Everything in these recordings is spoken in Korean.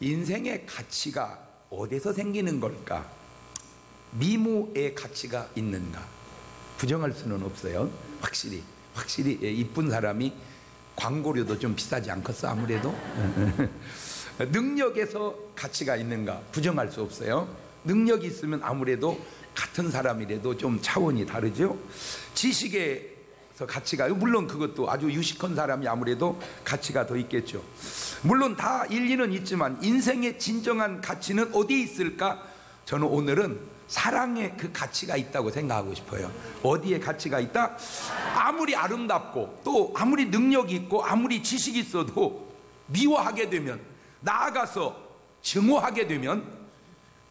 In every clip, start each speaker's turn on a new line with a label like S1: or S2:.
S1: 인생의 가치가 어디서 생기는 걸까? 미모의 가치가 있는가? 부정할 수는 없어요. 확실히 이쁜 사람이 광고료도 좀 비싸지 않겠어 아무래도. 능력에서 가치가 있는가? 부정할 수 없어요. 능력이 있으면 아무래도 같은 사람이라도 좀 차원이 다르죠. 지식에서 가치가, 물론 그것도 아주 유식한 사람이 아무래도 가치가 더 있겠죠. 물론 다 일리는 있지만 인생의 진정한 가치는 어디에 있을까? 저는 오늘은 사랑에 그 가치가 있다고 생각하고 싶어요. 어디에 가치가 있다? 아무리 아름답고 또 아무리 능력이 있고 아무리 지식이 있어도 미워하게 되면, 나아가서 증오하게 되면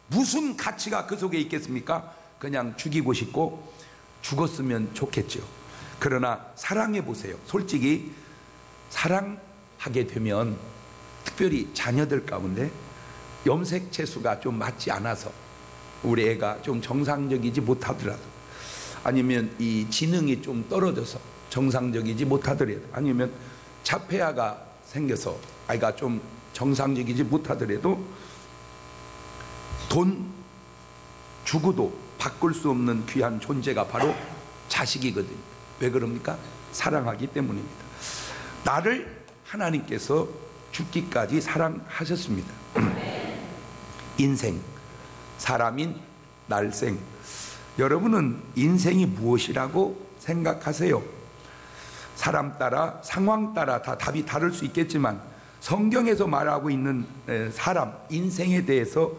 S1: 무슨 가치가 그 속에 있겠습니까? 그냥 죽이고 싶고 죽었으면 좋겠죠. 그러나 사랑해 보세요. 솔직히 사랑하게 되면, 특별히 자녀들 가운데 염색 채수가 좀 맞지 않아서 우리 애가 좀 정상적이지 못하더라도, 아니면 이 지능이 좀 떨어져서 정상적이지 못하더라도, 아니면 자폐아가 생겨서 아이가 좀 정상적이지 못하더라도 돈 주고도 바꿀 수 없는 귀한 존재가 바로 자식이거든요. 왜 그럽니까? 사랑하기 때문입니다. 나를 하나님께서 죽기까지 사랑하셨습니다. 인생, 사람인 날생. 여러분은 인생이 무엇이라고 생각하세요? 사람 따라, 상황 따라 다 답이 다를 수 있겠지만 성경에서 말하고 있는 사람, 인생에 대해서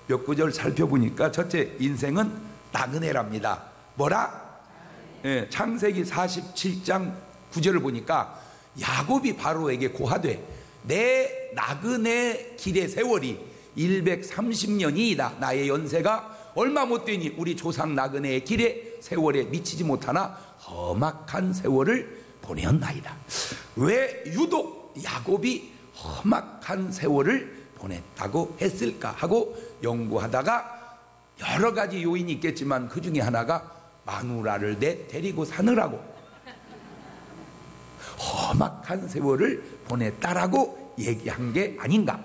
S1: 몇 구절 살펴보니까, 첫째, 인생은 나그네랍니다. 뭐라? 창세기 47장 9절을 보니까 야곱이 바로에게 고하되 내 나그네 길의 세월이 130년이다. 나의 연세가 얼마 못되니 우리 조상 나그네의 길의 세월에 미치지 못하나 험악한 세월을 보내었나이다. 왜 유독 야곱이 험악한 세월을 보냈다고 했을까 하고 연구하다가 여러 가지 요인이 있겠지만 그 중에 하나가 마누라를 데리고 사느라고 험악한 세월을 보냈다라고 얘기한 게 아닌가.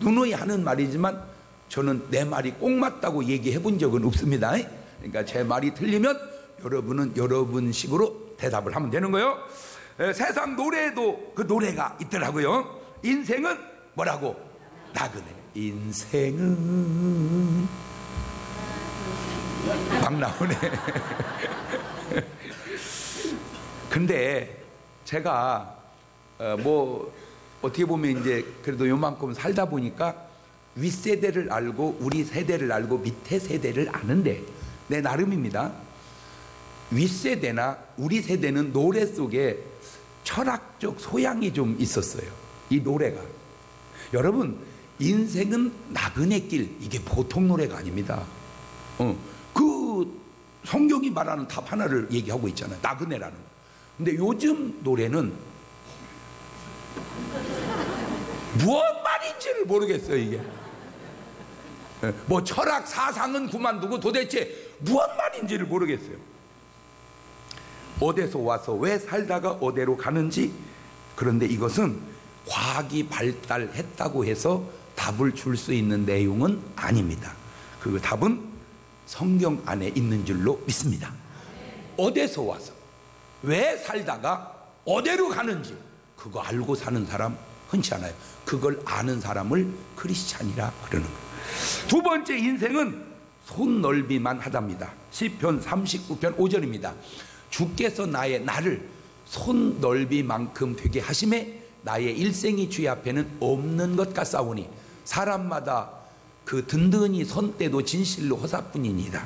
S1: 누누이 하는 말이지만 저는 내 말이 꼭 맞다고 얘기해 본 적은 없습니다. 그러니까 제 말이 틀리면 여러분은 여러분식으로 대답을 하면 되는 거예요. 세상 노래에도 그 노래가 있더라고요. 인생은 뭐라고? 나그네. 인생은 막 나오네. 근데 제가 어떻게 보면 이제 그래도 요만큼 살다 보니까 윗세대를 알고 우리 세대를 알고 밑에 세대를 아는데, 내 나름입니다. 윗세대나 우리 세대는 노래 속에 철학적 소양이 좀 있었어요. 이 노래가. 여러분, 인생은 나그네 길, 이게 보통 노래가 아닙니다. 그 성경이 말하는 답 하나를 얘기하고 있잖아요. 나그네라는 거. 근데 요즘 노래는 무엇 말인지를 모르겠어요. 이게 뭐 철학 사상은 그만두고 도대체 무엇 말인지를 모르겠어요. 어디서 와서 왜 살다가 어디로 가는지. 그런데 이것은 과학이 발달했다고 해서 답을 줄 수 있는 내용은 아닙니다. 그 답은 성경 안에 있는 줄로 믿습니다. 어디서 와서 왜 살다가 어디로 가는지 그거 알고 사는 사람 흔치 않아요. 그걸 아는 사람을 크리스찬이라 그러는 거예요. 두 번째, 인생은 손 넓이만 하답니다. 시편 39편 5절입니다. 주께서 나를 손 넓이만큼 되게 하심에 나의 일생이 주의 앞에는 없는 것 같사오니 사람마다 그 든든히 손때도 진실로 허사뿐이니이다.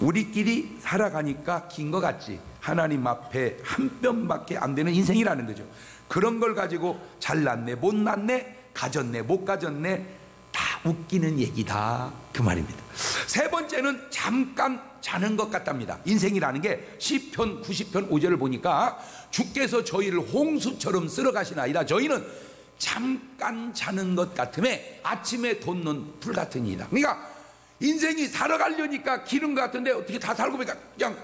S1: 우리끼리 살아가니까 긴 것 같지, 하나님 앞에 한 뼘밖에 안 되는 인생이라는 거죠. 그런 걸 가지고 잘났네 못 났네 가졌네 못 가졌네 다 웃기는 얘기다, 그 말입니다. 세 번째는 잠깐 자는 것 같답니다. 인생이라는 게 시편 90편 5절을 보니까 주께서 저희를 홍수처럼 쓸어 가시나이다. 저희는 잠깐 자는 것 같음에 아침에 돋는 불 같으니이다. 그러니까 인생이 살아가려니까 기른 것 같은데 어떻게 다 살고 보니까 그냥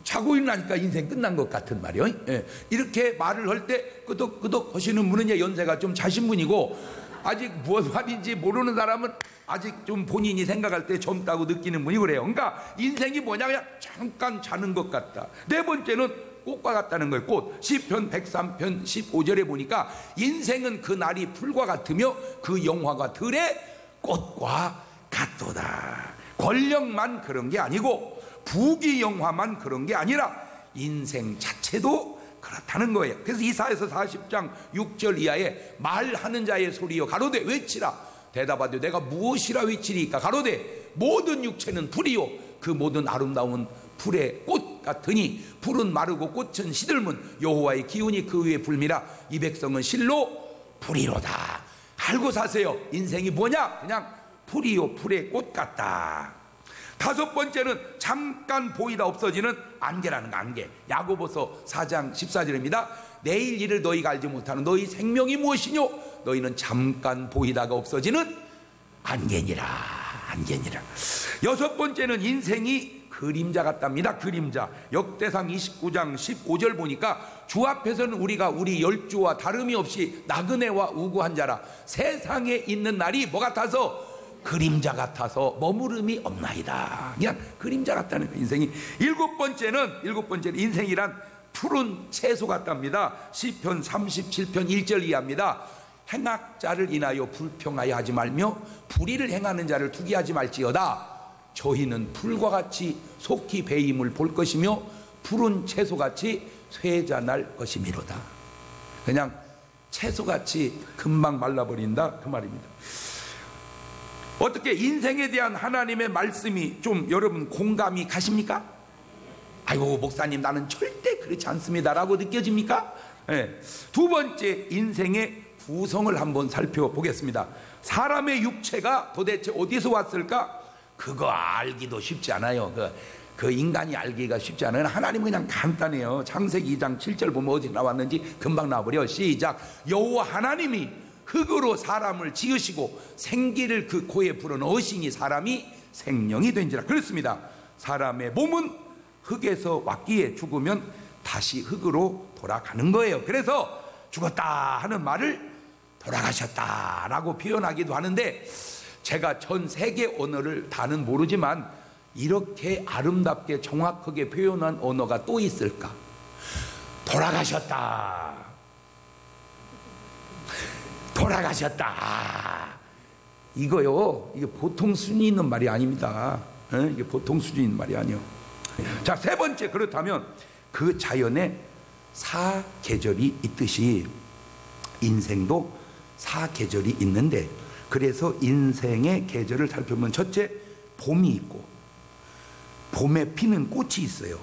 S1: 자고 일어나니까 인생 끝난 것 같은 말이요. 예. 이렇게 말을 할 때 끄덕끄덕 하시는 분은 연세가 좀 자신 분이고, 아직 무슨 말인지 모르는 사람은 아직 좀 본인이 생각할 때 젊다고 느끼는 분이 그래요. 그러니까 인생이 뭐냐, 그냥 잠깐 자는 것 같다. 네 번째는 꽃과 같다는 거예요. 꽃. 시편 103편 15절에 보니까 인생은 그 날이 풀과 같으며 그 영화가 들의 꽃과 같도다. 권력만 그런 게 아니고 부귀 영화만 그런 게 아니라 인생 자체도 그렇다는 거예요. 그래서 이사야서 40장 6절 이하에 말하는 자의 소리여 가로되 외치라. 대답하되 내가 무엇이라 외치리까. 가로되 모든 육체는 풀이요 그 모든 아름다운 풀의 꽃 같으니 풀은 마르고 꽃은 시들문 여호와의 기운이 그 위에 불미라. 이 백성은 실로 풀이로다. 알고 사세요. 인생이 뭐냐? 그냥 풀이요 풀의 꽃 같다. 다섯 번째는 잠깐 보이다 없어지는 안개라는 거. 안개. 야고보서 4장 14절입니다. 내일 일을 너희가 알지 못하는 너희 생명이 무엇이뇨? 너희는 잠깐 보이다가 없어지는 안개니라. 안개니라. 여섯 번째는 인생이 그림자 같답니다. 그림자. 역대상 29장 15절 보니까 주 앞에서는 우리가 우리 열주와 다름이 없이 나그네와 우구한 자라. 세상에 있는 날이 뭐 같아서? 그림자 같아서 머무름이 없나이다. 그냥 그림자 같다는 거예요, 인생이. 일곱 번째는 인생이란 푸른 채소 같답니다. 시편 37편 1절 이하입니다. 행악자를 인하여 불평하여 하지 말며 불의를 행하는 자를 투기하지 말지어다. 저희는 풀과 같이 속히 배임을 볼 것이며 푸른 채소같이 쇠잔할 것이미로다. 그냥 채소같이 금방 말라버린다 그 말입니다. 어떻게 인생에 대한 하나님의 말씀이 좀 여러분 공감이 가십니까? 아이고 목사님 나는 절대 그렇지 않습니다 라고 느껴집니까? 네. 두 번째, 인생의 구성을 한번 살펴보겠습니다. 사람의 육체가 도대체 어디서 왔을까? 그거 알기도 쉽지 않아요. 그 인간이 알기가 쉽지 않아요. 하나님은 그냥 간단해요. 창세기 2장 7절 보면 어디 나왔는지 금방 나와버려. 시작. 여호와 하나님이 흙으로 사람을 지으시고 생기를 그 코에 불어넣으시니 사람이 생명이 된지라. 그렇습니다. 사람의 몸은 흙에서 왔기에 죽으면 다시 흙으로 돌아가는 거예요. 그래서 죽었다 하는 말을 돌아가셨다라고 표현하기도 하는데, 제가 전 세계 언어를 다는 모르지만 이렇게 아름답게 정확하게 표현한 언어가 또 있을까? 돌아가셨다. 돌아가셨다. 이거요, 이게 보통 수준이 있는 말이 아닙니다. 이게 보통 수준이 있는 말이 아니에요. 자, 세 번째, 그렇다면 그 자연에 사계절이 있듯이 인생도 사계절이 있는데, 그래서 인생의 계절을 살펴보면 첫째, 봄이 있고 봄에 피는 꽃이 있어요.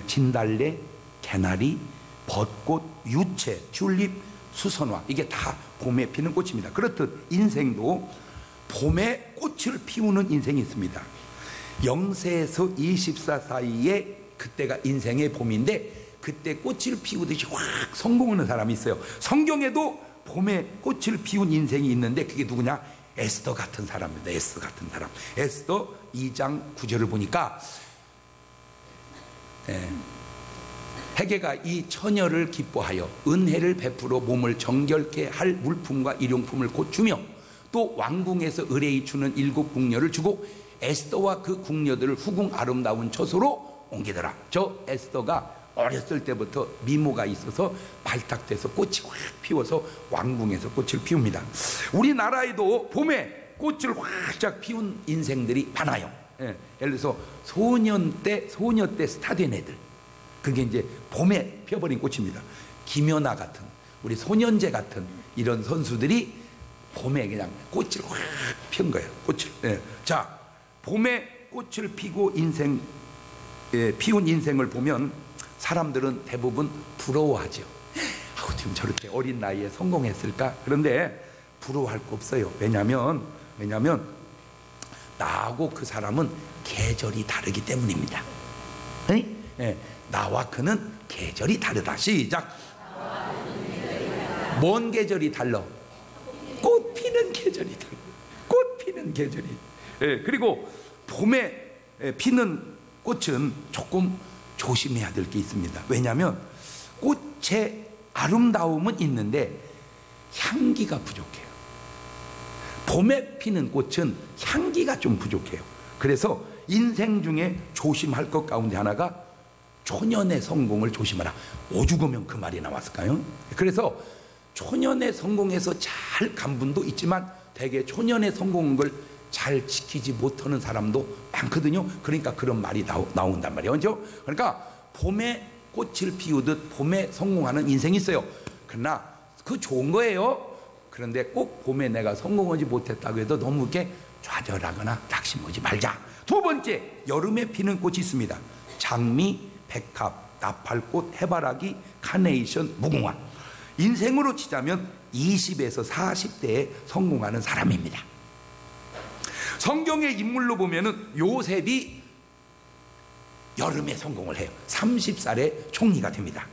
S1: 진달래, 개나리, 벚꽃, 유채, 튤립, 수선화, 이게 다 봄에 피는 꽃입니다. 그렇듯 인생도 봄에 꽃을 피우는 인생이 있습니다. 0세에서 24 사이에 그때가 인생의 봄인데, 그때 꽃을 피우듯이 확 성공하는 사람이 있어요. 성경에도 봄에 꽃을 피운 인생이 있는데 그게 누구냐? 에스더 같은 사람입니다. 에스더 같은 사람. 에스더 2장 9절을 보니까 헤게가 이 처녀를 기뻐하여 은혜를 베풀어 몸을 정결케 할 물품과 일용품을 곧 주며 또 왕궁에서 의뢰이 주는 7 궁녀를 주고 에스더와 그 궁녀들을 후궁 아름다운 처소로 옮기더라. 저 에스더가 어렸을 때부터 미모가 있어서 발탁돼서 꽃이 확 피워서 왕궁에서 꽃을 피웁니다. 우리나라에도 봄에 꽃을 활짝 피운 인생들이 많아요. 예를 들어서 소녀 때 스타된 애들, 그게 이제 봄에 피어버린 꽃입니다. 김연아 같은, 우리 손현재 같은 이런 선수들이 봄에 그냥 꽃을 확 피운 거예요. 꽃을. 자, 봄에 꽃을 피고 피운 인생을 보면 사람들은 대부분 부러워하죠. 지금 저렇게 어린 나이에 성공했을까? 그런데 부러워할 거 없어요. 왜냐하면 나하고 그 사람은 계절이 다르기 때문입니다. 나와 그는 계절이 다르다. 시작. 뭔 계절이 달라? 꽃 피는 계절이 달라. 꽃 피는 계절이. 그리고 봄에 피는 꽃은 조금 조심해야 될 게 있습니다. 왜냐하면 꽃의 아름다움은 있는데 향기가 부족해요. 봄에 피는 꽃은 향기가 좀 부족해요. 그래서 인생 중에 조심할 것 가운데 하나가 초년의 성공을 조심하라. 오죽하면 그 말이 나왔을까요? 그래서 초년의 성공에서 잘 간 분도 있지만 대개 초년의 성공을 잘 지키지 못하는 사람도 많거든요. 그러니까 그런 말이 나온단 말이에요. 그렇죠? 그러니까 봄에 꽃을 피우듯 봄에 성공하는 인생이 있어요. 그러나 그 좋은 거예요. 그런데 꼭 봄에 내가 성공하지 못했다고 해도 너무 이렇게 좌절하거나 낙심하지 말자. 두 번째, 여름에 피는 꽃이 있습니다. 장미, 백합, 나팔꽃, 해바라기, 카네이션, 무궁화. 인생으로 치자면 20에서 40대에 성공하는 사람입니다. 성경의 인물로 보면은 요셉이 여름에 성공을 해요. 30살에 총리가 됩니다.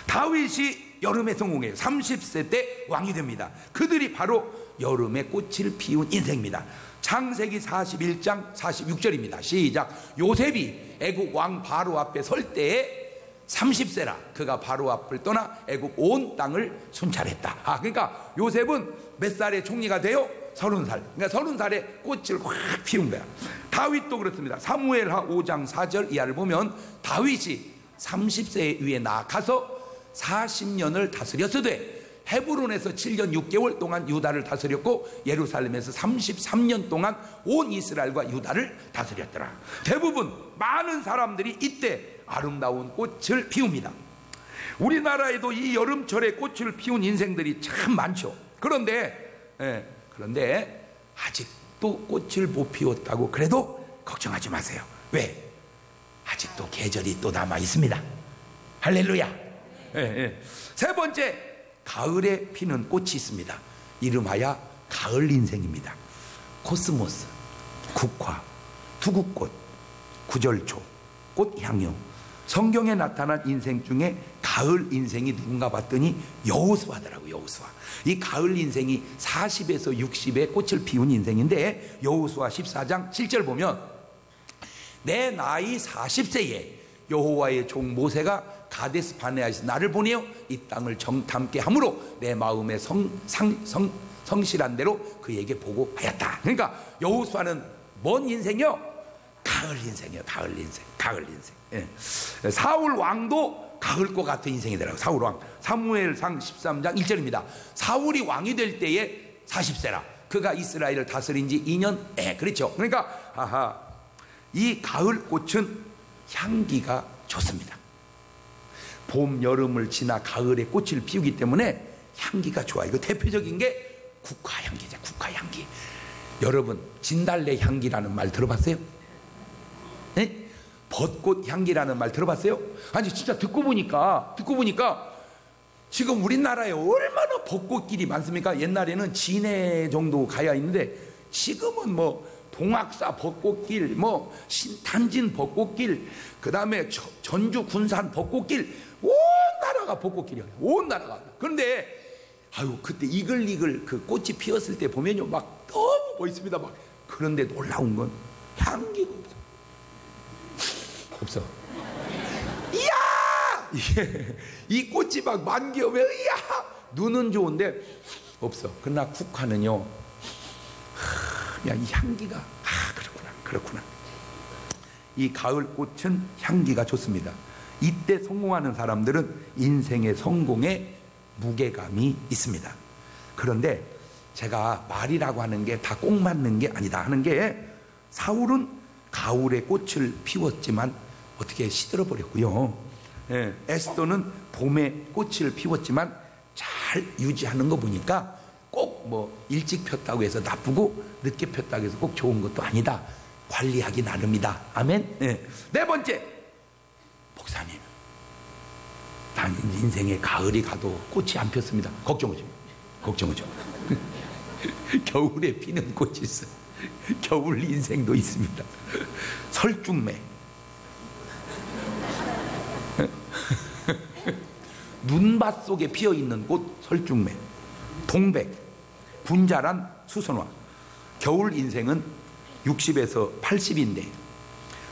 S1: 다윗이 여름에 성공해요. 30세 때 왕이 됩니다. 그들이 바로 여름에 꽃을 피운 인생입니다. 창세기 41장 46절입니다. 시작. 요셉이 애국 왕 바로 앞에 설 때에 30세라 그가 바로 앞을 떠나 애국 온 땅을 순찰했다. 그러니까 요셉은 몇 살에 총리가 돼요? 30살. 그러니까 30살에 꽃을 확 피운 거야. 다윗도 그렇습니다. 사무엘하 5장 4절 이하를 보면 다윗이 30세 위에 나아가서 40년을 다스렸으되 헤브론에서 7년 6개월 동안 유다를 다스렸고 예루살렘에서 33년 동안 온 이스라엘과 유다를 다스렸더라. 대부분 많은 사람들이 이때 아름다운 꽃을 피웁니다. 우리나라에도 이 여름철에 꽃을 피운 인생들이 참 많죠. 그런데 아직도 꽃을 못 피웠다고 그래도 걱정하지 마세요. 왜? 아직도 계절이 또 남아 있습니다. 할렐루야. 세 번째, 가을에 피는 꽃이 있습니다. 이름하여 가을 인생입니다. 코스모스, 국화, 투구꽃, 구절초, 꽃향유. 성경에 나타난 인생 중에 가을 인생이 누군가 봤더니 여호수아더라고요. 여호수아. 이 가을 인생이 40에서 60에 꽃을 피운 인생인데 여호수아 14장 7절 보면 내 나이 40세에 여호와의 종 모세가 가데스 바네아에서 나를 보내어 이 땅을 정탐케 함으로 내 마음에 성실한 대로 그에게 보고하였다. 그러니까 여호수아는 뭔 인생이요? 가을 인생이요. 가을 인생. 가을 인생. 사울 왕도 가을과 같은 인생이더라고요. 사울 왕. 사무엘상 13장 1절입니다. 사울이 왕이 될 때에 40세라. 그가 이스라엘을 다스린 지 2년. 그렇죠. 그러니까 이 가을 꽃은 향기가 좋습니다. 봄, 여름을 지나 가을에 꽃을 피우기 때문에 향기가 좋아요. 이거 대표적인 게 국화향기죠. 국화향기. 여러분, 진달래 향기라는 말 들어봤어요? 네? 벚꽃 향기라는 말 들어봤어요? 아니 진짜 듣고 보니까 지금 우리나라에 얼마나 벚꽃길이 많습니까? 옛날에는 진해 정도 가야 있는데 지금은 뭐 동학사 벚꽃길, 뭐 신탄진 벚꽃길, 그 다음에 전주 군산 벚꽃길, 온 나라가 벚꽃길이에요. 온 나라가. 그런데 그때 이글이글 그 꽃이 피었을 때 보면요 막 너무 멋있습니다. 막. 그런데 놀라운 건 향기가 없어. 이야! 이 꽃이 막 만개 오면 이야! 눈은 좋은데 없어. 그러나 국화는요 그냥 이 향기가 그렇구나. 이 가을 꽃은 향기가 좋습니다. 이때 성공하는 사람들은 인생의 성공에 무게감이 있습니다. 그런데 제가 말이라고 하는 게 다 꼭 맞는 게 아니다 하는 게 사울은 가을에 꽃을 피웠지만 어떻게 시들어 버렸고요. 에스더는 봄에 꽃을 피웠지만 잘 유지하는 거 보니까 꼭 뭐 일찍 폈다고 해서 나쁘고 늦게 폈다고 해서 꼭 좋은 것도 아니다. 관리하기 나름이다. 아멘. 네 번째, 목사님, 난 인생에 가을이 가도 꽃이 안 폈습니다. 걱정하죠. 겨울에 피는 꽃이 있어요. 겨울 인생도 있습니다. 설중매. 눈밭 속에 피어있는 꽃 설중매, 동백, 분자란 수선화. 겨울 인생은 60에서 80인데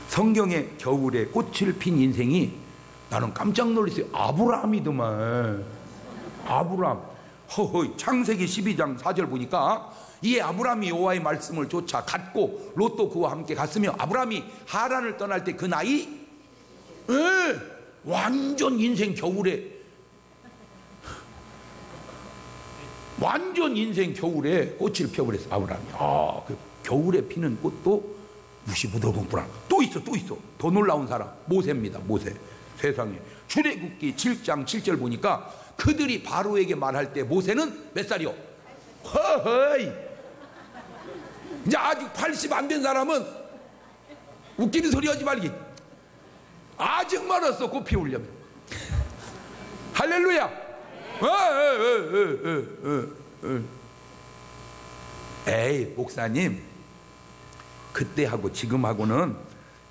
S1: 성경에 겨울에 꽃을 핀 인생이 나는 깜짝 놀랐어요. 아브라함이더만. 아브라함. 허허, 창세기 12장 4절 보니까 이에 아브라함이 여호와의 말씀을 쫓아 갔고 롯도 그와 함께 갔으며 아브라함이 하란을 떠날 때 그 나이 완전 인생 겨울에, 완전 인생 겨울에 꽃을 펴버렸어 아브라함이. 그 겨울에 피는 꽃도 무시무더군구나. 또 있어. 더 놀라운 사람 모세입니다. 모세. 세상에 출애굽기 7장 7절 보니까 그들이 바로에게 말할 때 모세는 몇 살이요? 허허이, 이제 아직 80 안 된 사람은 웃기는 소리 하지 말기. 아직 멀었어 꽃 피우려면. 할렐루야. 에이 목사님, 그때하고 지금하고는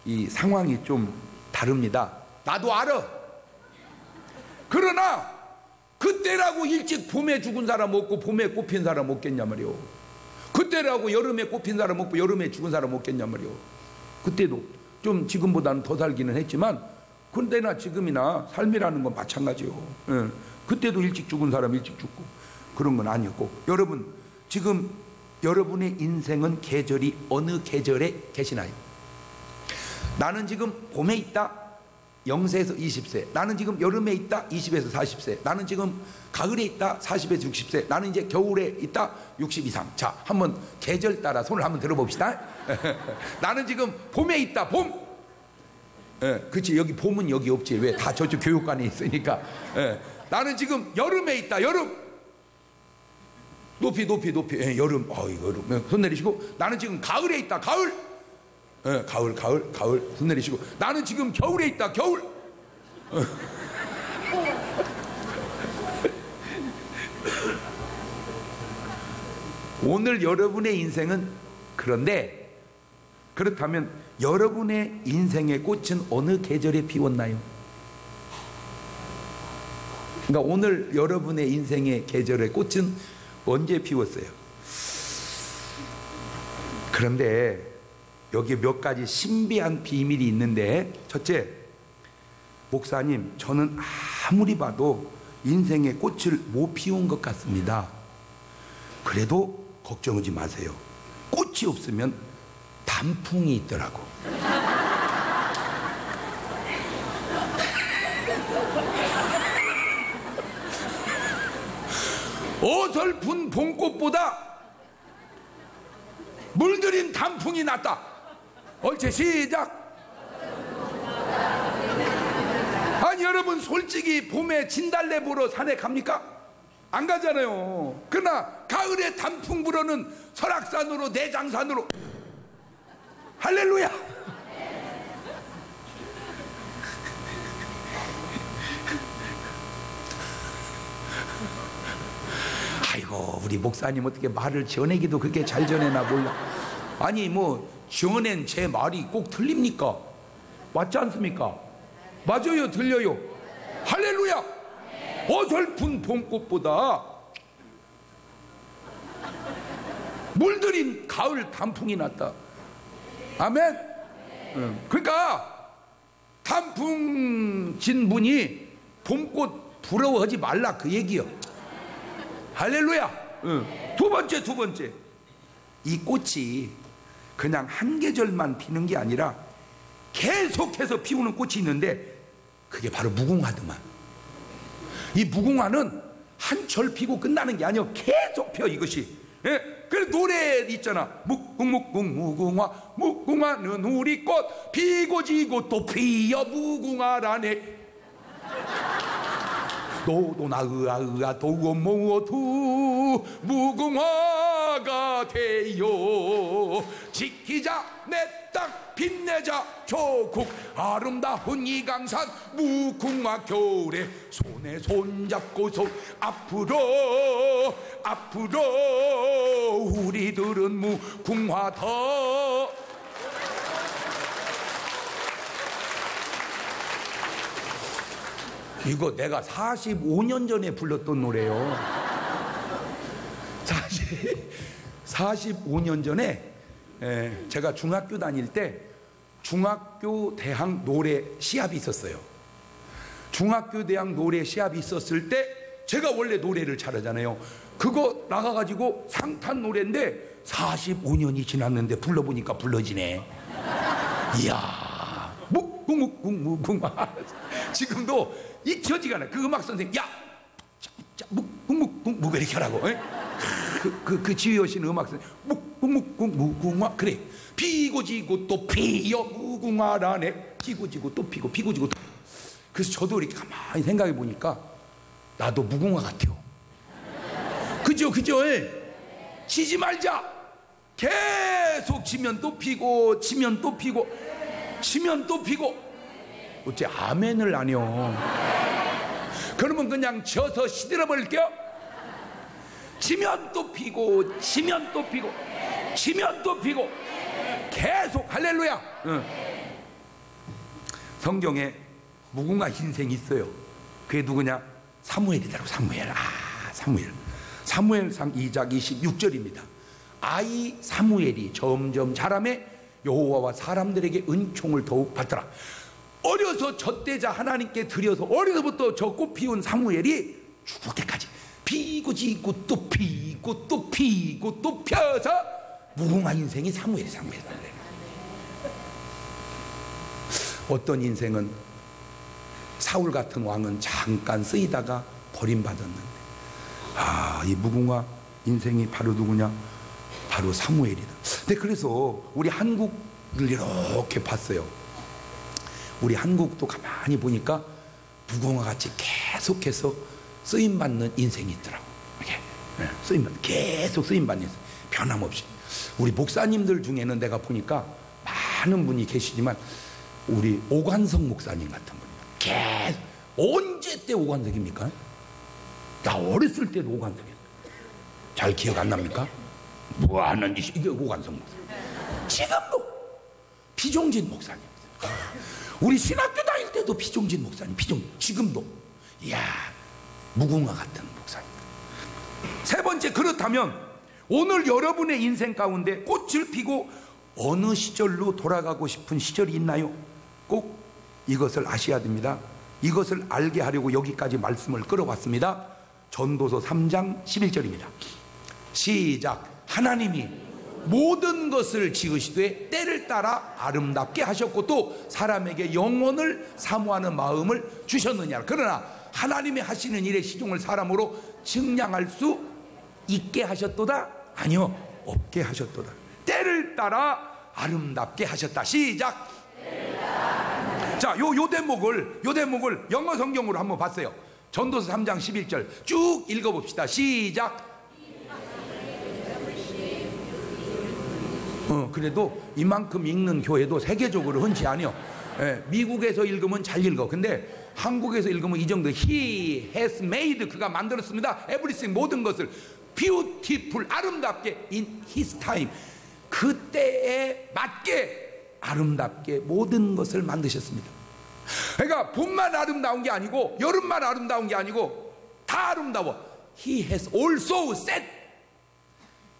S1: 이 상황이 좀 다릅니다. 나도 알아. 그러나 그때라고 일찍 봄에 죽은 사람 없고 봄에 꽃핀 사람 없겠냐 말이오. 그때라고 여름에 꽃핀 사람 없고 여름에 죽은 사람 없겠냐 말이오. 그때도 좀 지금보다는 더 살기는 했지만 그때나 지금이나 삶이라는 건 마찬가지요. 그때도 일찍 죽은 사람 일찍 죽고 그런 건 아니었고. 여러분 지금 여러분의 인생은 계절이 어느 계절에 계시나요? 나는 지금 봄에 있다 0세에서 20세. 나는 지금 여름에 있다 20에서 40세. 나는 지금 가을에 있다 40에서 60세. 나는 이제 겨울에 있다 60 이상. 자, 한번 계절 따라 손을 한번 들어봅시다. 나는 지금 봄에 있다. 봄. 그치, 여기 봄은 여기 없지. 왜? 다 저쪽 교육관에 있으니까. 나는 지금 여름에 있다. 여름. 높이. 여름. 여름. 손 내리시고. 나는 지금 가을에 있다. 가을. 가을. 손 내리시고. 나는 지금 겨울에 있다. 겨울. 오늘 여러분의 인생은 그런데, 그렇다면 여러분의 인생의 꽃은 어느 계절에 피웠나요? 그러니까 오늘 여러분의 인생의 계절의 꽃은 언제 피웠어요? 그런데 여기에 몇 가지 신비한 비밀이 있는데, 첫째, 목사님, 저는 아무리 봐도 인생의 꽃을 못 피운 것 같습니다. 그래도 걱정하지 마세요. 꽃이 없으면 단풍이 있더라고. 어설픈 봄꽃보다 물들인 단풍이 낫다. 옳지, 시작. 아니 여러분, 솔직히 봄에 진달래 보러 산에 갑니까? 안 가잖아요. 그러나 가을에 단풍 보러는 설악산으로, 내장산으로. 할렐루야. 아이고, 우리 목사님 어떻게 말을 전하기도 그렇게 잘 전해나 몰라. 아니 뭐 전엔 제 말이 꼭 틀립니까? 맞지 않습니까? 맞아요, 들려요. 할렐루야. 어설픈 봄꽃보다 물들인 가을 단풍이 낫다. 아멘. 그러니까 단풍 진 분이 봄꽃 부러워하지 말라 그 얘기요. 할렐루야. 두 번째, 이 꽃이 그냥 한 계절만 피는 게 아니라 계속해서 피우는 꽃이 있는데 그게 바로 무궁화더만. 이 무궁화는 한철 피고 끝나는 게 아니야. 계속 펴 이것이. 그래서 노래 있잖아. 무궁화 무궁화는 우리 꽃 피고 지고 또 피어 무궁화라네. 너도 나으아 도우 모두 무궁화가 되어 지키자 내 땅 빛내자 조국 아름다운 이강산 무궁화 겨울에 손에 손잡고서 앞으로 우리들은 무궁화다. 이거 내가 45년 전에 불렀던 노래요. 45년 전에 제가 중학교 다닐 때 중학교 대학 노래 시합이 있었어요. 중학교 대학 노래 시합이 있었을 때 제가 원래 노래를 잘하잖아요. 그거 나가가지고 상 탄 노래인데 45년이 지났는데 불러보니까 불러지네. 이야, 무궁화. 지금도 잊혀지가 않아. 그 음악 선생님, 야, 묵묵묵묵 이렇게 하라고. 그 지휘하시는 음악 선생님, 무궁화. 그래. 피고 지고 또 피어 무궁화라네. 지고 지고 또 피고 피고 지고 또. 그래서 저도 이렇게 가만히 생각해 보니까 나도 무궁화 같아요. 그죠? 치지 말자. 계속 치면 또 피고 치면 또 피고 치면 또 피고. 어째 아멘을 안 해요? 그러면 그냥 져서 시들어버릴게요. 치면 또 피고 치면 또 피고 치면 또 피고 계속. 할렐루야. 성경에 무궁화 인생이 있어요. 그게 누구냐? 사무엘이더라고. 사무엘상 2장 26절입니다. 아이 사무엘이 점점 자라매 여호와와 사람들에게 은총을 더욱 받더라. 어려서 젖대자 하나님께 드려서 어려서부터 저 꽃 피운 사무엘이 죽을 때까지 피고 지고 또 피고 또 피고 또 펴서 무궁화 인생이 사무엘. 어떤 인생은 사울 같은 왕은 잠깐 쓰이다가 버림받았는데, 이 무궁화 인생이 바로 누구냐? 바로 사무엘이다. 근데 그래서 우리 한국을 이렇게 봤어요. 우리 한국도 가만히 보니까 무궁화같이 계속해서 쓰임받는 인생이 있더라고. 이렇게 계속 쓰임받는 인생, 변함없이. 우리 목사님들 중에는 내가 보니까 많은 분이 계시지만 우리 오관석 목사님 같은 분이 계속, 언제 때 오관석입니까? 나 어렸을 때도 오관석이었어요. 잘 기억 안 납니까? 뭐하는 짓이 이게 오관석 목사님. 지금도 비종진 목사님. 우리 신학교 다닐 때도 비종진 목사님. 지금도. 이야, 무궁화 같은 목사님. 세 번째, 그렇다면 오늘 여러분의 인생 가운데 꽃을 피고 어느 시절로 돌아가고 싶은 시절이 있나요? 꼭 이것을 아셔야 됩니다. 이것을 알게 하려고 여기까지 말씀을 끌어왔습니다. 전도서 3장 11절입니다. 시작. 하나님이 모든 것을 지으시되 때를 따라 아름답게 하셨고 또 사람에게 영혼을 사모하는 마음을 주셨느냐. 그러나 하나님의 하시는 일의 시종을 사람으로 증량할 수 있게 하셨도다? 아니요, 없게 하셨도다. 때를 따라 아름답게 하셨다. 시작. 자, 요 대목을 영어 성경으로 한번 봤어요. 전도서 3장 11절 쭉 읽어봅시다. 시작. 그래도 이만큼 읽는 교회도 세계적으로 흔치 않아요. 미국에서 읽으면 잘 읽어. 근데 한국에서 읽으면 이 정도. He has made, 그가 만들었습니다. Everything, 모든 것을 beautiful, 아름답게 in his time, 그때에 맞게 아름답게 모든 것을 만드셨습니다. 그러니까 봄만 아름다운 게 아니고 여름만 아름다운 게 아니고 다 아름다워. He has also set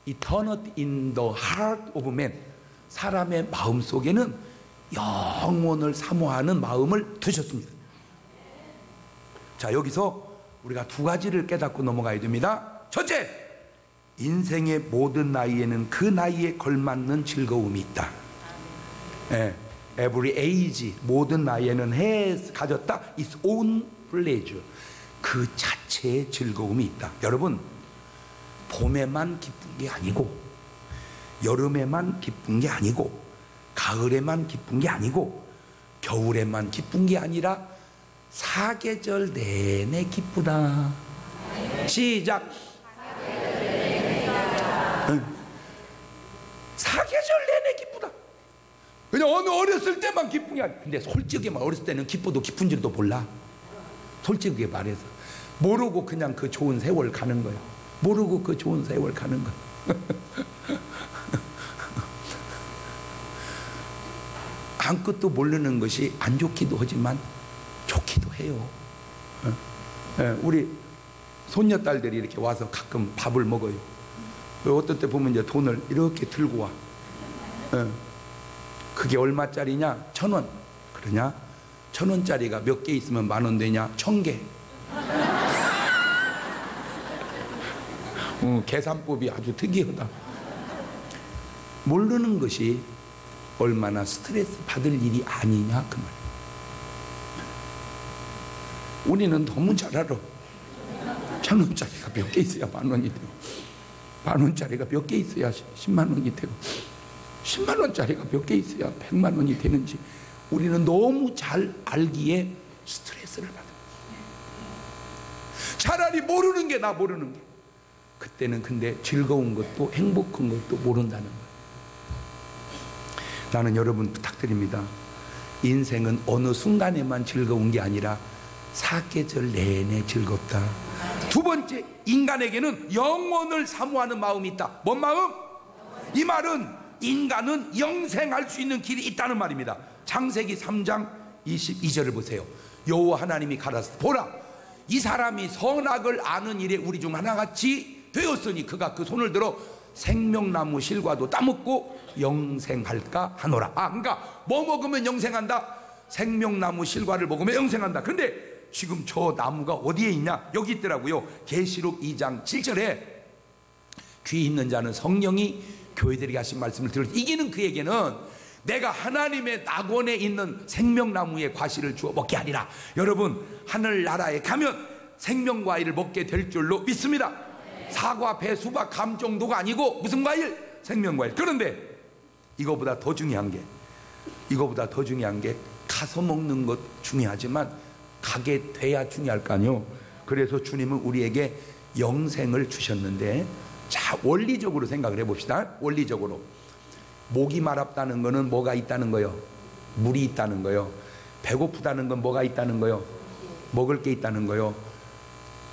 S1: eternity in the heart of man. 사람의 마음 속에는 영원을 사모하는 마음을 두셨습니다. 자, 여기서 우리가 두 가지를 깨닫고 넘어가야 됩니다. 첫째, 인생의 모든 나이에는 그 나이에 걸맞는 즐거움이 있다. Every age, 모든 나이에는 has, 가졌다, its own pleasure, 그 자체의 즐거움이 있다. 여러분, 봄에만 기쁜 게 아니고 여름에만 기쁜 게 아니고 가을에만 기쁜 게 아니고 겨울에만 기쁜 게 아니라 사계절 내내 기쁘다. 시작. 사계절 내내 기쁘다. 그냥 어렸을 때만 기쁜 게 아니야. 근데 솔직히 말 어렸을 때는 기뻐도 기쁜 줄도 몰라. 솔직하게 말해서 모르고 그냥 그 좋은 세월 가는 거야. 모르고 그 좋은 세월 가는 거야. 아무것도 모르는 것이 안 좋기도 하지만 좋기도 해요. 우리 손녀딸들이 이렇게 와서 가끔 밥을 먹어요. 어떤 때 보면 이제 돈을 이렇게 들고 와. 그게 얼마짜리냐? 1,000원. 그러냐? 1,000원짜리가 몇 개 있으면 10,000원 되냐? 1,000개. 계산법이 아주 특이하다. 모르는 것이 얼마나 스트레스 받을 일이 아니냐 그 말. 우리는 너무 잘 알아. 1,000원짜리가 몇 개 있어야 10,000원이 되고, 10,000원짜리가 몇 개 있어야 10만 원이 되고, 10만 원짜리가 몇 개 있어야 100만 원이 되는지 우리는 너무 잘 알기에 스트레스를 받아. 차라리 모르는 게 나, 모르는 게. 그때는 근데 즐거운 것도 행복한 것도 모른다는 거예요. 나는 여러분 부탁드립니다. 인생은 어느 순간에만 즐거운 게 아니라 사계절 내내 즐겁다. 두 번째, 인간에게는 영원을 사모하는 마음이 있다. 뭔 마음? 이 말은 인간은 영생할 수 있는 길이 있다는 말입니다. 창세기 3장 22절을 보세요. 여호와 하나님이 가라사 보라, 이 사람이 선악을 아는 일에 우리 중 하나같이 되었으니 그가 그 손을 들어 생명나무 실과도 따먹고 영생할까 하노라. 그러니까 뭐 먹으면 영생한다? 생명나무 실과를 먹으면 영생한다. 그런데 지금 저 나무가 어디에 있냐? 여기 있더라고요. 계시록 2장 7절에 귀 있는 자는 성령이 교회들에게 하신 말씀을 들을 때, 이기는 그에게는 내가 하나님의 낙원에 있는 생명나무의 과실을 주어 먹게 하리라. 여러분, 하늘나라에 가면 생명과일을 먹게 될 줄로 믿습니다. 사과, 배, 수박, 감 정도가 아니고 무슨 과일? 생명과일. 그런데 이거보다 더 중요한 게 가서 먹는 것 중요하지만 가게 돼야 중요할 거 아니요. 그래서 주님은 우리에게 영생을 주셨는데, 자, 원리적으로 생각을 해봅시다. 원리적으로 목이 마렵다는 거는 뭐가 있다는 거요? 물이 있다는 거요. 배고프다는 건 뭐가 있다는 거요? 먹을 게 있다는 거요.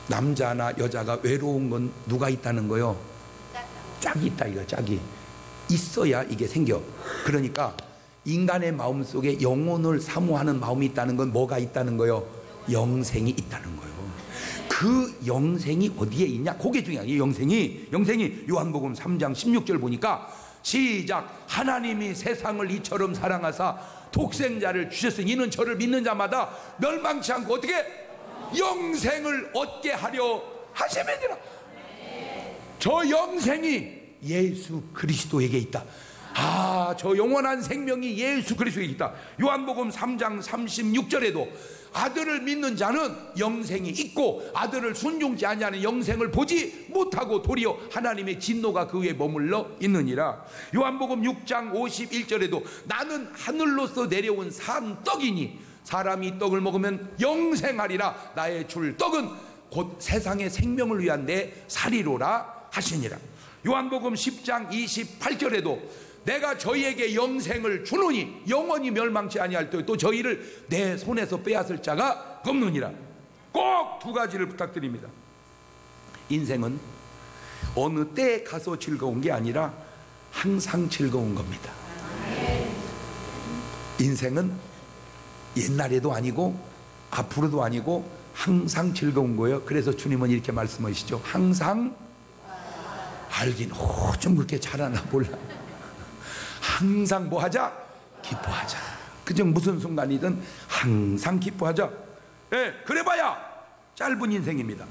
S1: 남자나 여자가 외로운 건 누가 있다는 거요? 짝이 있다. 이거 짝이 있어야 이게 생겨. 그러니까 인간의 마음속에 영혼을 사모하는 마음이 있다는 건 뭐가 있다는 거요? 영생이 있다는 거요. 그 영생이 어디에 있냐? 그게 중요해요. 이 영생이 요한복음 3장 16절 보니까 시작, 하나님이 세상을 이처럼 사랑하사 독생자를 주셨으니 이는 저를 믿는 자마다 멸망치 않고 어떻게? 영생을 얻게 하려 하심이니라. 저 영생이 예수 그리스도에게 있다. 저 영원한 생명이 예수 그리스도에게 있다. 요한복음 3장 36절에도 아들을 믿는 자는 영생이 있고 아들을 순종치 아니하는 영생을 보지 못하고 도리어 하나님의 진노가 그 위에 머물러 있느니라. 요한복음 6장 51절에도 나는 하늘로서 내려온 산 떡이니 사람이 떡을 먹으면 영생하리라. 나의 줄 떡은 곧 세상의 생명을 위한 내 살이로라 하시니라. 요한복음 10장 28절에도 내가 저희에게 영생을 주노니 영원히 멸망치 아니할 때 또 저희를 내 손에서 빼앗을 자가 없느니라. 꼭 두 가지를 부탁드립니다. 인생은 어느 때에 가서 즐거운 게 아니라 항상 즐거운 겁니다. 인생은 옛날에도 아니고 앞으로도 아니고 항상 즐거운 거예요. 그래서 주님은 이렇게 말씀하시죠. 항상 알긴 좀 그렇게 잘하나 몰라. 항상 뭐 하자? 기뻐하자. 그저 무슨 순간이든 항상 기뻐하자. 그래봐야 짧은 인생입니다.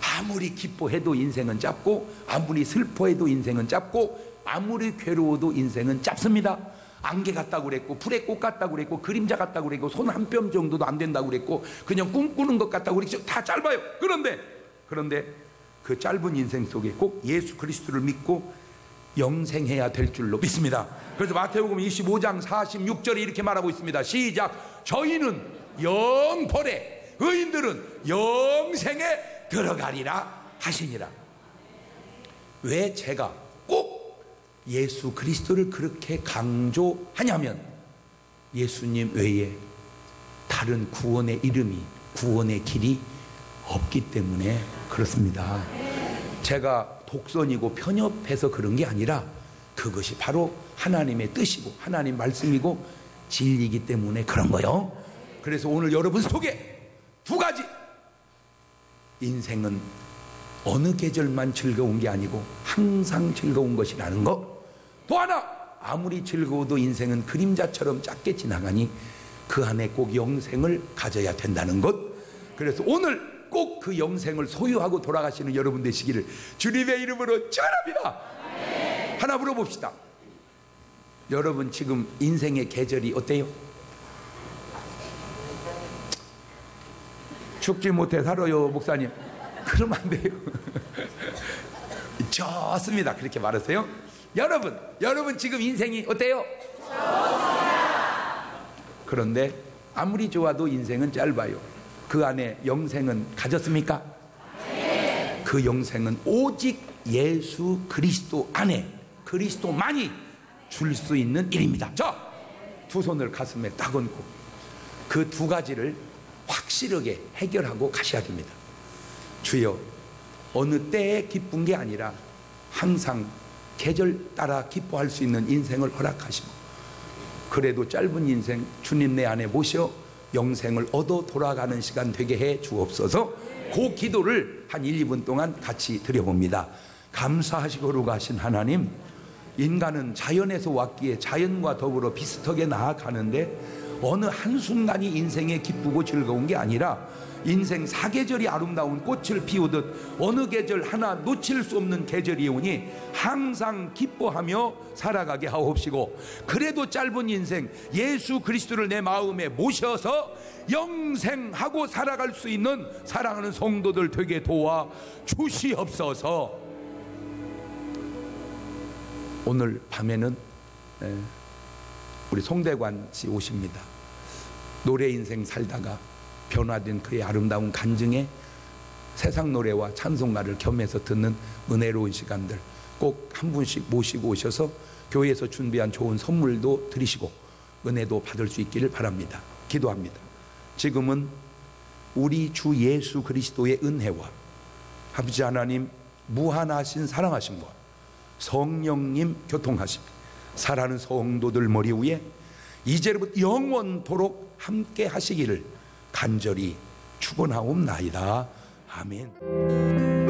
S1: 아무리 기뻐해도 인생은 짧고, 아무리 슬퍼해도 인생은 짧고, 아무리 괴로워도 인생은 짧습니다. 안개 같다고 그랬고, 풀의 꽃 같다고 그랬고, 그림자 같다고 그랬고, 손 한 뼘 정도도 안 된다고 그랬고, 그냥 꿈꾸는 것 같다고 그랬죠. 다 짧아요. 그런데 그 짧은 인생 속에 꼭 예수 그리스도를 믿고 영생해야 될 줄로 믿습니다. 그래서 마태복음 25장 46절에 이렇게 말하고 있습니다. 시작, 저희는 영벌에 의인들은 영생에 들어가리라 하시니라. 왜 제가 꼭 예수 그리스도를 그렇게 강조하냐면 예수님 외에 다른 구원의 이름이, 구원의 길이 없기 때문에 그렇습니다. 제가 독선이고 편협해서 그런 게 아니라 그것이 바로 하나님의 뜻이고 하나님 말씀이고 진리이기 때문에 그런 거예요. 그래서 오늘 여러분 속에 두 가지, 인생은 어느 계절만 즐거운 게 아니고 항상 즐거운 것이라는 것. 또 하나, 아무리 즐거워도 인생은 그림자처럼 짧게 지나가니 그 안에 꼭 영생을 가져야 된다는 것. 그래서 오늘 꼭 그 영생을 소유하고 돌아가시는 여러분 되시기를 주님의 이름으로 축원합니다. 하나 물어봅시다. 여러분 지금 인생의 계절이 어때요? 죽지 못해 살아요 목사님. 그러면 안 돼요. 좋습니다. 그렇게 말하세요. 여러분 지금 인생이 어때요? 그런데 아무리 좋아도 인생은 짧아요. 그 안에 영생은 가졌습니까? 그 영생은 오직 예수 그리스도 안에, 그리스도만이 줄 수 있는 일입니다. 자, 두 손을 가슴에 딱 얹고 그 두 가지를 확실하게 해결하고 가셔야 됩니다. 주여, 어느 때에 기쁜 게 아니라 항상 계절 따라 기뻐할 수 있는 인생을 허락하시고, 그래도 짧은 인생 주님 내 안에 모셔 영생을 얻어 돌아가는 시간 되게 해 주옵소서. 그 기도를 한 1, 2분 동안 같이 드려봅니다. 감사하시고 가신 하나님, 인간은 자연에서 왔기에 자연과 더불어 비슷하게 나아가는데 어느 한순간이 인생에 기쁘고 즐거운 게 아니라 인생 사계절이 아름다운 꽃을 피우듯 어느 계절 하나 놓칠 수 없는 계절이 오니 항상 기뻐하며 살아가게 하옵시고, 그래도 짧은 인생 예수 그리스도를 내 마음에 모셔서 영생하고 살아갈 수 있는 사랑하는 성도들 되게 도와 주시옵소서. 오늘 밤에는 우리 송대관 씨 오십니다. 노래 인생 살다가 변화된 그의 아름다운 간증에 세상 노래와 찬송가를 겸해서 듣는 은혜로운 시간들 꼭 한 분씩 모시고 오셔서 교회에서 준비한 좋은 선물도 드리시고 은혜도 받을 수 있기를 바랍니다. 기도합니다. 지금은 우리 주 예수 그리스도의 은혜와 아버지 하나님 무한하신 사랑하심과 성령님 교통하심, 사랑하는 성도들 머리 위에 이제부터 영원토록 함께 하시기를 간절히 축원하옵나이다. 아멘.